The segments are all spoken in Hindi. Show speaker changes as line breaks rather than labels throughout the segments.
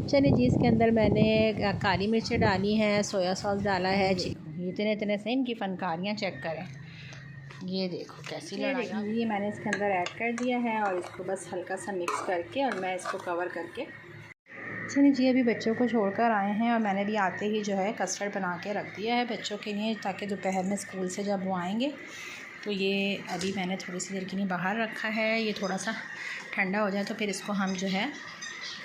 चलिए जी, इसके अंदर मैंने काली मिर्चें डाली हैं, सोया सॉस डाला है। इतने इतने से इनकी फ़नकारियाँ चेक करें। ये देखो कैसी लड़ाई। ये मैंने इसके अंदर ऐड कर दिया है और इसको बस हल्का सा मिक्स करके और मैं इसको कवर करके। चलिए जी, अभी बच्चों को छोड़कर आए हैं और मैंने भी आते ही जो है कस्टर्ड बना के रख दिया है बच्चों के लिए, ताकि दोपहर में स्कूल से जब वो आएँगे तो ये अभी मैंने थोड़ी सी देर के लिए बाहर रखा है। ये थोड़ा सा ठंडा हो जाए तो फिर इसको हम जो है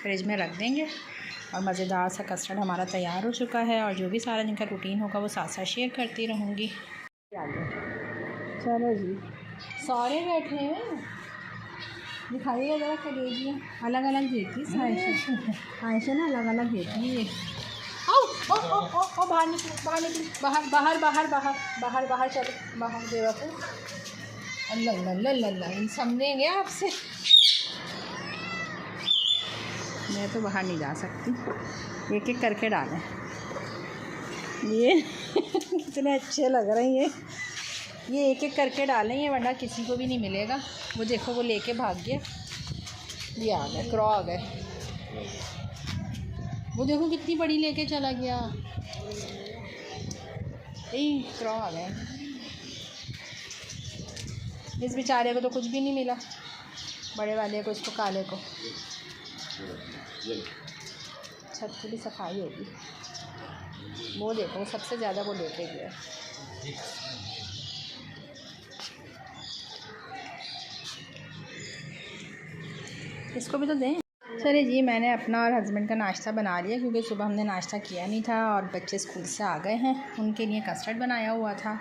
फ्रिज में रख देंगे। और मज़ेदार सा कस्टर्ड हमारा तैयार हो चुका है और जो भी सारा जिनका रूटीन होगा वो साथ साथ शेयर करती रहूँगी। चलो जी, सारे बैठे हैं, दिखाइएगा ज़रा कलेजियाँ अलग अलग देती है आयशा ना, अलग अलग देती है। आओ ओ बाहर निकलो, बाहर निकलो, बाहर बाहर बाहर बाहर बाहर बाहर चलो, बाहर देवा को। अल्लाह इन समझेंगे आपसे, मैं तो बाहर नहीं जा सकती। एक एक करके डालें। ये कितने अच्छे लग रहे हैं ये एक एक करके डालें ये, वरना किसी को भी नहीं मिलेगा। वो देखो वो लेके भाग गया, ये आ गए, क्रॉ आ गए। वो देखो कितनी बड़ी लेके चला गया, यही क्रॉ आ गए। इस बेचारे को तो कुछ भी नहीं मिला, बड़े वाले को, इसको काले को। छत की भी सफाई होगी। वो देखो सबसे ज़्यादा वो लेके गया। इसको भी तो दें। चलिए जी, मैंने अपना और हस्बैंड का नाश्ता बना लिया, क्योंकि सुबह हमने नाश्ता किया नहीं था और बच्चे स्कूल से आ गए हैं। उनके लिए कस्टर्ड बनाया हुआ था,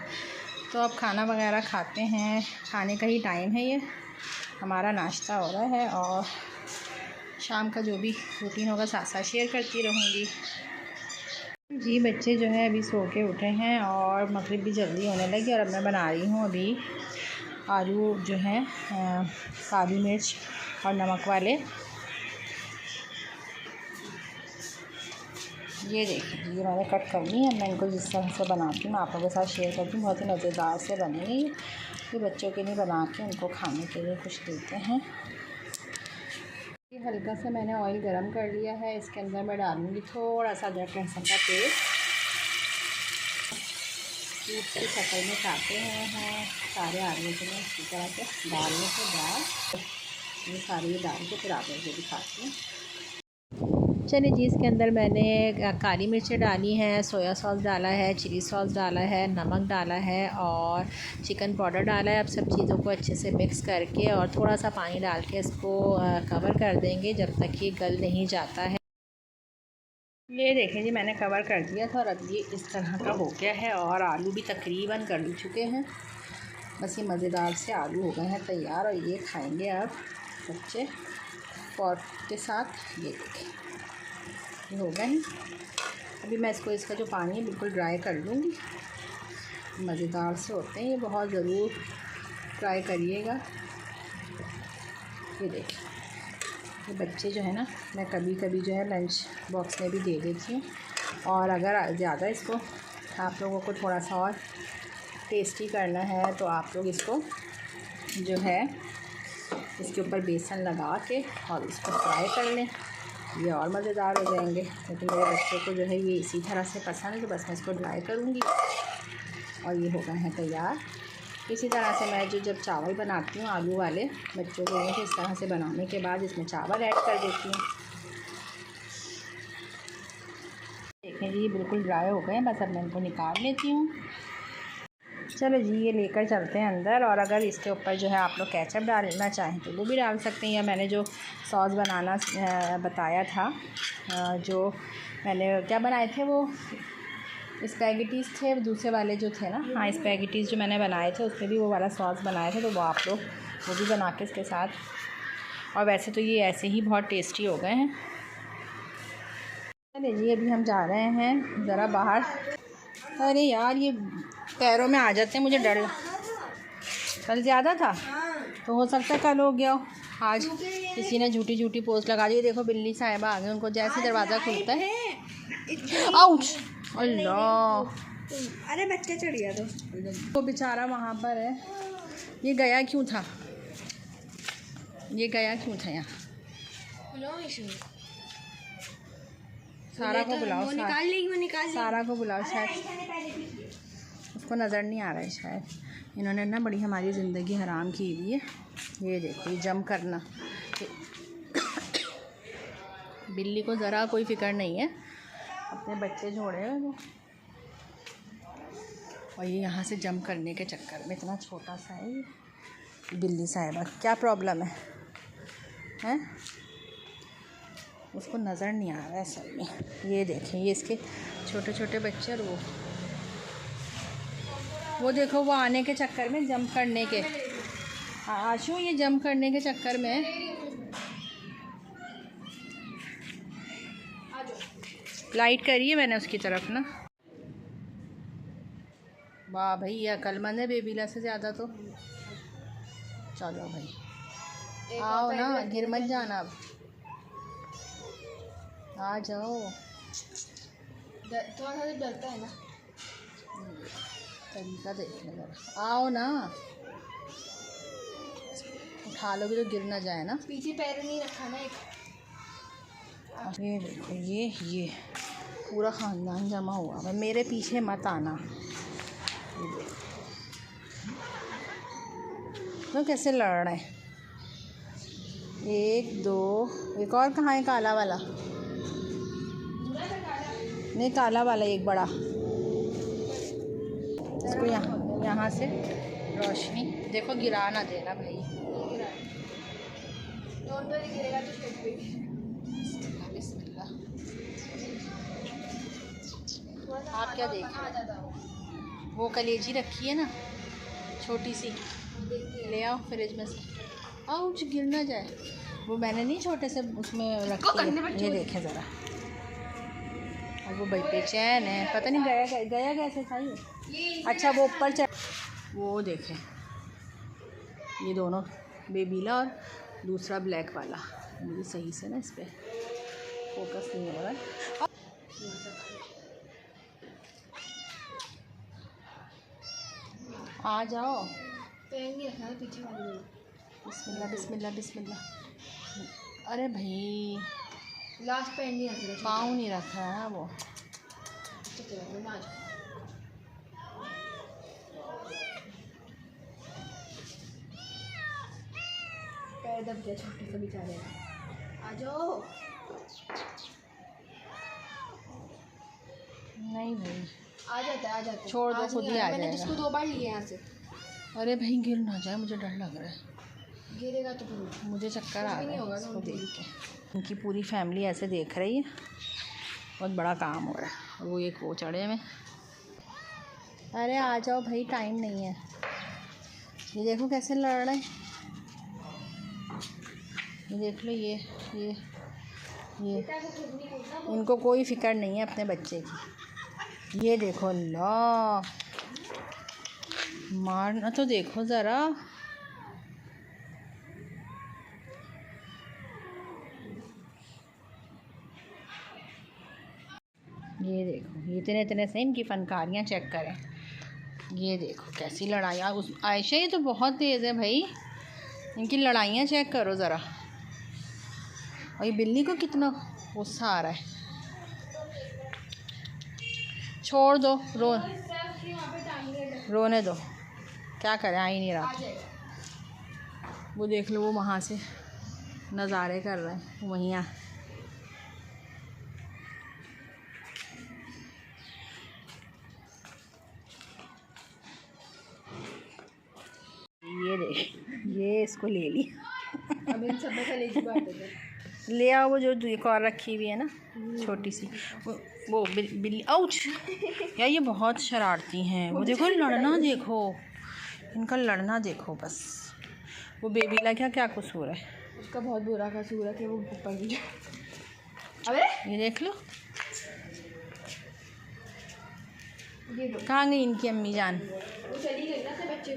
तो अब खाना वगैरह खाते हैं। खाने का ही टाइम है, ये हमारा नाश्ता हो रहा है और शाम का जो भी रूटीन होगा साथ साथ शेयर करती रहूँगी। जी, बच्चे जो है अभी सो के उठे हैं और मगरिब भी जल्दी होने लगी और अब मैं बना रही हूँ अभी आलू जो है काली मिर्च और नमक वाले। ये देखिए, ये मैंने कट करनी है। मैं इनको जिस तरह से बनाती हूँ आप लोगों के साथ शेयर करती हूँ। बहुत ही मज़ेदार से बनेंगे ये बच्चों के लिए बना के उनको खाने के लिए कुछ देते हैं। ये हल्का सा मैंने ऑयल गरम कर लिया है, इसके अंदर मैं डालूँगी थोड़ा सा अदरक लहसुन का पेस्ट। इसकी शक्ल में काटे हुए हैं सारे आलू को मैं इसी तरह से डालने के बाद ये सारे डाल के फिर आप लोगों को दिखाती हूँ। चलिए जी, इसके अंदर मैंने काली मिर्चें डाली हैं, सोया सॉस डाला है, चिली सॉस डाला है, नमक डाला है और चिकन पाउडर डाला है। अब सब चीज़ों को अच्छे से मिक्स करके और थोड़ा सा पानी डाल के इसको कवर कर देंगे जब तक ये गल नहीं जाता है। ये देखें जी, मैंने कवर कर दिया था और अब ये इस तरह का हो गया है और आलू भी तकरीबन गल चुके हैं। बस ये मज़ेदार से आलू हो गए हैं तैयार और ये खाएंगे अब बच्चे पॉट के साथ। ये देखें, ये हो गए हैं। अभी मैं इसका जो पानी है बिल्कुल ड्राई कर लूँगी। मज़ेदार से होते हैं ये, बहुत ज़रूर ट्राई करिएगा। ये देखिए, ये बच्चे जो है ना, मैं कभी कभी जो है लंच बॉक्स में भी दे देती हूँ। और अगर ज़्यादा इसको आप लोगों को थोड़ा सा और टेस्टी करना है तो आप लोग इसको जो है इसके ऊपर बेसन लगा के और इसको फ्राई कर लें, ये और मज़ेदार हो जाएंगे। क्योंकि मेरे बच्चों को जो है ये इसी तरह से पसंद है, तो बस मैं इसको ड्राई करूँगी और ये हो गए हैं तैयार। इसी तरह से मैं जब चावल बनाती हूँ आलू वाले बच्चों के लिए, तो इस तरह से बनाने के बाद इसमें चावल ऐड कर देती हूँ। देखें जी, बिल्कुल ड्राई हो गए हैं, बस अब मैं इनको निकाल लेती हूँ। चलो जी, ये लेकर चलते हैं अंदर। और अगर इसके ऊपर जो है आप लोग केचप डालना चाहें तो वो भी डाल सकते हैं, या मैंने जो सॉस बनाना बताया था, जो मैंने क्या बनाए थे वो स्पैगेटीज़ थे, दूसरे वाले जो थे ना, हाँ स्पैगेटीज़ जो मैंने बनाए थे उसमें भी वो वाला सॉस बनाया था, तो वो आप लोग वो भी बना के इसके साथ। और वैसे तो ये ऐसे ही बहुत टेस्टी हो गए हैं। चलिए जी, अभी हम जा रहे हैं ज़रा बाहर। अरे यार, ये पैरों में आ जाते हैं, मुझे डर। कल ज़्यादा था तो हो सकता है कल हो गया हो। आज किसी ने झूठी पोस्ट लगा दी। देखो बिल्ली साहिबा आ गई, उनको जैसे दरवाज़ा खुलता है आउच, अल्लाह,
अरे बच्चा चढ़ गया
तो बेचारा वहाँ पर है। ये गया क्यों था, ये गया क्यों था यहाँ? सारा को बुलाओ,
वो निकाल लेगी, वो निकाल लेगी।
सारा को बुलाओ, शायद उसको नज़र नहीं आ रहा है शायद। इन्होंने ना बड़ी हमारी ज़िंदगी हराम की हुई है। ये देखो, ये जम करना, बिल्ली को ज़रा कोई फ़िक्र नहीं है, अपने बच्चे जोड़े हुए वो, और ये यहाँ से जम करने के चक्कर में इतना छोटा सा है ये बिल्ली साहिबा। क्या प्रॉब्लम है? उसको नज़र नहीं आ रहा है असल में। ये देखें, ये इसके छोटे छोटे बच्चे, और वो देखो, वो आने के चक्कर में जंप करने के, आशु ये जंप करने के चक्कर में लाइट करी है मैंने उसकी तरफ ना। वाह भाई, ये अक्लमंद है बेबीला से ज़्यादा तो। चलो भाई आओ ना, गिर मत जाना, अब आ जाओ।
थोड़ा सा डरता है ना,
तरीका देख लो जरा, आओ ना, उठा लोगे तो गिर ना जाए ना।
पीछे पैर नहीं रखा ना एक।
ये देखो, ये पूरा ख़ानदान जमा हुआ है, मेरे पीछे मत आना। तो कैसे लड़ रहे हैं, 1 2, एक और कहाँ है काला वाला? नहीं, काला वाला एक बड़ा, इसको यहाँ से रोशनी देखो, गिरा ना देना भाई।
गिरेगा तो
बिस्मिल्लाह। आप क्या देख रहे हो? वो कलेजी रखी है ना छोटी सी, ले आओ फ्रिज में से। आउच, गिर ना जाए। वो मैंने नहीं छोटे से उसमें रखी है, ये देखें ज़रा। और वो भाई बेचैन है, पता नहीं गया कैसे था ये। अच्छा, वो ऊपर वो देखें, ये दोनों, बेबीला और दूसरा ब्लैक वाला। मुझे सही से ना इस पर फोकस नहीं हो रहा है। आ जाओ,
पैर नहीं रखा है पीछे वाले।
बिस्मिल्लाह बिस्मिल्लाह बिस्मिल्लाह। अरे भाई,
लास्ट पैर नहीं रखा,
पाँव नहीं रखा है वो।
पैर दब गया छोटे से बेचारे। आ जाओ।
नहीं भाई,
आ जाता है,
छोड़ दो, खुद ही आ
मैंने
जाएगा।
जिसको 2 बार लिए यहाँ से।
अरे भाई, गिर ना जाए, मुझे डर लग रहा है।
गिरेगा तो फिर
मुझे चक्कर आ रहा है इसको देख के। उनकी पूरी फैमिली ऐसे देख रही है, बहुत बड़ा काम हो रहा है। और वो एक वो चढ़े में। अरे आ जाओ भाई, टाइम नहीं है। ये देखो कैसे लड़ रहे हैं, ये देख लो, ये इनको कोई फिक्र नहीं है अपने बच्चे की। ये देखो, अल्लाह, मारना तो देखो ज़रा। ये देखो, ये इतने इतने से इनकी फनकारियाँ चेक करें। ये देखो कैसी लड़ाइयाँ। उस आयशा, ये तो बहुत तेज़ है भाई, इनकी लड़ाइयाँ चेक करो ज़रा। और ये बिल्ली को कितना गुस्सा आ रहा है। छोड़ दो, रोने दो, क्या करें, आ ही नहीं रहा। वो देख लो, वो वहाँ से नज़ारे कर रहे हैं वहीं। ये देख, ये इसको ले लिया।
अब इन सब में कलेजी बात है।
ले आओ, वो जो एक और रखी हुई है ना छोटी सी, वो बिल्ली। आउच यार, ये बहुत शरारती हैं। वो देखो, लड़ना देखो, इनका लड़ना देखो बस। वो बेबीला क्या कसूर है?
उसका बहुत बुरा कसूर है कि वो ऊपर भी। अबे
ये देख लो, कहाँ गई इनकी अम्मी जान?
वो चली गई ना से बच्चे।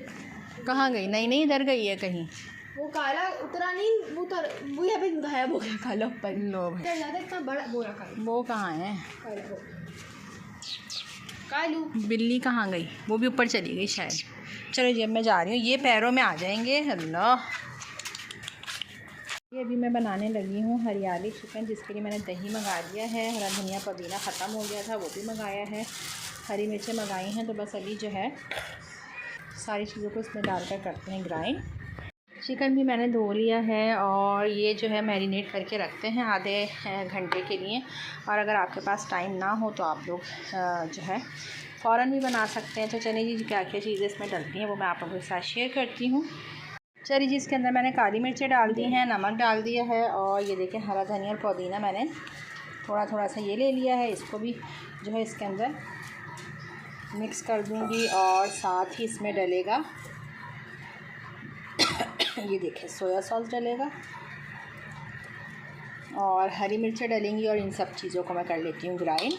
कहाँ गई? नहीं, इधर गई है कहीं।
वो काला उतरा नहीं, वो यहाँ पे गायब हो गया, काला ऊपर।
लो भाई,
इतना बड़ा बोरा काला।
वो कहाँ है?
कालू
बिल्ली कहाँ गई? वो भी ऊपर चली गई शायद। चलो जी, अब मैं जा रही हूँ, ये पैरों में आ जाएंगे। अल्लाह। ये अभी मैं बनाने लगी हूँ हरियाली चिकन, जिसके लिए मैंने दही मंगा लिया है, हरा धनिया पुदीना ख़त्म हो गया था वो भी मंगाया है, हरी मिर्चें मंगाई हैं। तो बस अभी जो है सारी चीज़ों को इसमें डालकर करते हैं ग्राइंड। चिकन भी मैंने धो लिया है और ये जो है मैरिनेट करके रखते हैं आधे घंटे के लिए। और अगर आपके पास टाइम ना हो तो आप लोग जो है फ़ौरन भी बना सकते हैं। तो चलिए जी क्या क्या चीज़ें इसमें डलती हैं वो मैं आप लोगों के साथ शेयर करती हूँ। चलिए जी इसके अंदर मैंने काली मिर्चें डाल दी हैं, नमक डाल दिया है और ये देखें हरा धनिया और पुदीना मैंने थोड़ा थोड़ा सा ये ले लिया है, इसको भी जो है इसके अंदर मिक्स कर दूँगी। और साथ ही इसमें डलेगा ये देखें सोया सॉस डलेगा और हरी मिर्चें डलेंगी और इन सब चीज़ों को मैं कर लेती हूँ ग्राइंड।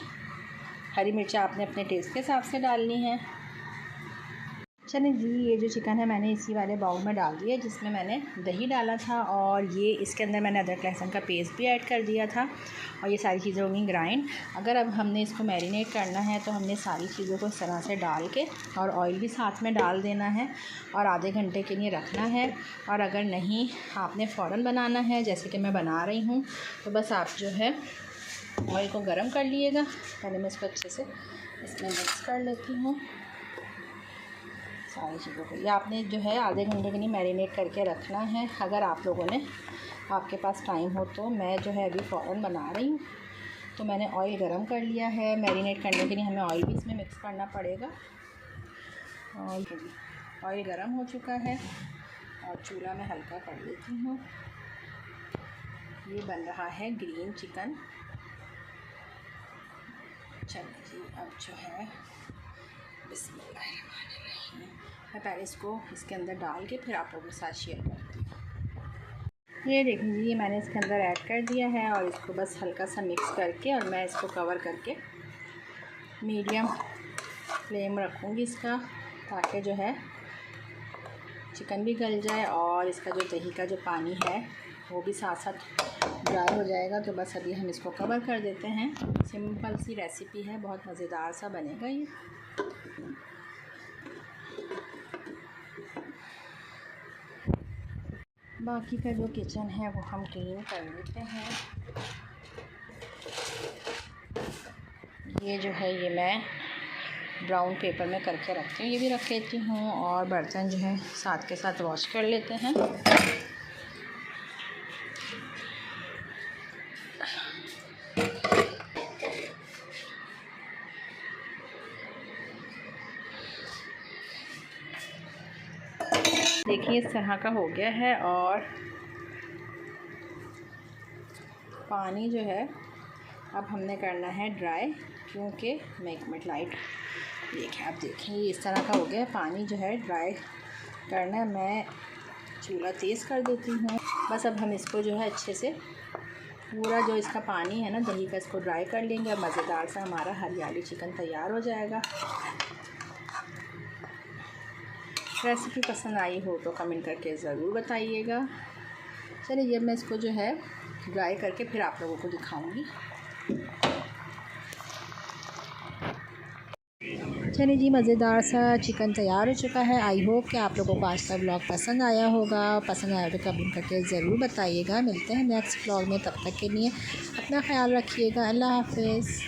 हरी मिर्चें आपने अपने टेस्ट के हिसाब से डालनी है। चलिए जी ये जो चिकन है मैंने इसी वाले बाउल में डाल दिया जिसमें मैंने दही डाला था और ये इसके अंदर मैंने अदरक लहसुन का पेस्ट भी ऐड कर दिया था और ये सारी चीज़ें होंगी ग्राइंड। अगर अब हमने इसको मैरिनेट करना है तो हमने सारी चीज़ों को इस तरह से डाल के और ऑयल भी साथ में डाल देना है और आधे घंटे के लिए रखना है। और अगर नहीं आपने फ़ौरन बनाना है जैसे कि मैं बना रही हूँ तो बस आप जो है ऑयल को गर्म कर लिएगा। पहले मैं इसको अच्छे से इसमें मिक्स कर लेती हूँ सारी चीज़ों को। ये आपने जो है आधे घंटे के लिए मैरिनेट करके रखना है। अगर आप लोगों ने आपके पास टाइम हो तो मैं जो है अभी फ़ौरन बना रही हूँ तो मैंने ऑयल गरम कर लिया है। मैरिनेट करने के लिए हमें ऑयल भी इसमें मिक्स करना पड़ेगा। ऑयल गरम हो चुका है और चूल्हा में हल्का कर लेती हूँ। ये बन रहा है ग्रीन चिकन। चलिए जी अब जो है बिस्मिल्लाहिर्रहमानिर्रहीम मैं पहले इसको इसके अंदर डाल के फिर आप लोगों के साथ शेयर करती हूँ। ये देख लीजिए मैंने इसके अंदर ऐड कर दिया है और इसको बस हल्का सा मिक्स करके और मैं इसको कवर करके मीडियम फ्लेम रखूँगी इसका, ताकि जो है चिकन भी गल जाए और इसका जो दही का जो पानी है वो भी साथ साथ ड्राई हो जाएगा। तो बस अभी हम इसको कवर कर देते हैं। सिंपल सी रेसिपी है, बहुत मज़ेदार सा बनेगा ये। बाकी का जो किचन है वो हम क्लीन कर लेते हैं। ये जो है ये मैं ब्राउन पेपर में करके रखती हूँ, ये भी रख लेती हूँ और बर्तन जो है साथ के साथ वॉश कर लेते हैं। देखिए इस तरह का हो गया है और पानी जो है अब हमने करना है ड्राई, क्योंकि मैं 1 मिनट लाइट देखें आप देखें ये इस तरह का हो गया है। पानी जो है ड्राई करना है। मैं चूल्हा तेज़ कर देती हूँ। बस अब हम इसको जो है अच्छे से पूरा जो इसका पानी है ना दही का इसको ड्राई कर लेंगे। अब मज़ेदार सा हमारा हरियाली चिकन तैयार हो जाएगा। रेसिपी पसंद आई हो तो कमेंट करके ज़रूर बताइएगा। चलिए जब मैं इसको जो है ड्राई करके फिर आप लोगों को दिखाऊंगी। चलिए जी मज़ेदार सा चिकन तैयार हो चुका है। आई होप कि आप लोगों को आज का ब्लॉग पसंद आया होगा। पसंद आया तो कमेंट करके ज़रूर बताइएगा। मिलते हैं नेक्स्ट ब्लॉग में, तब तक के लिए अपना ख्याल रखिएगा। अल्लाह हाफ़िज़।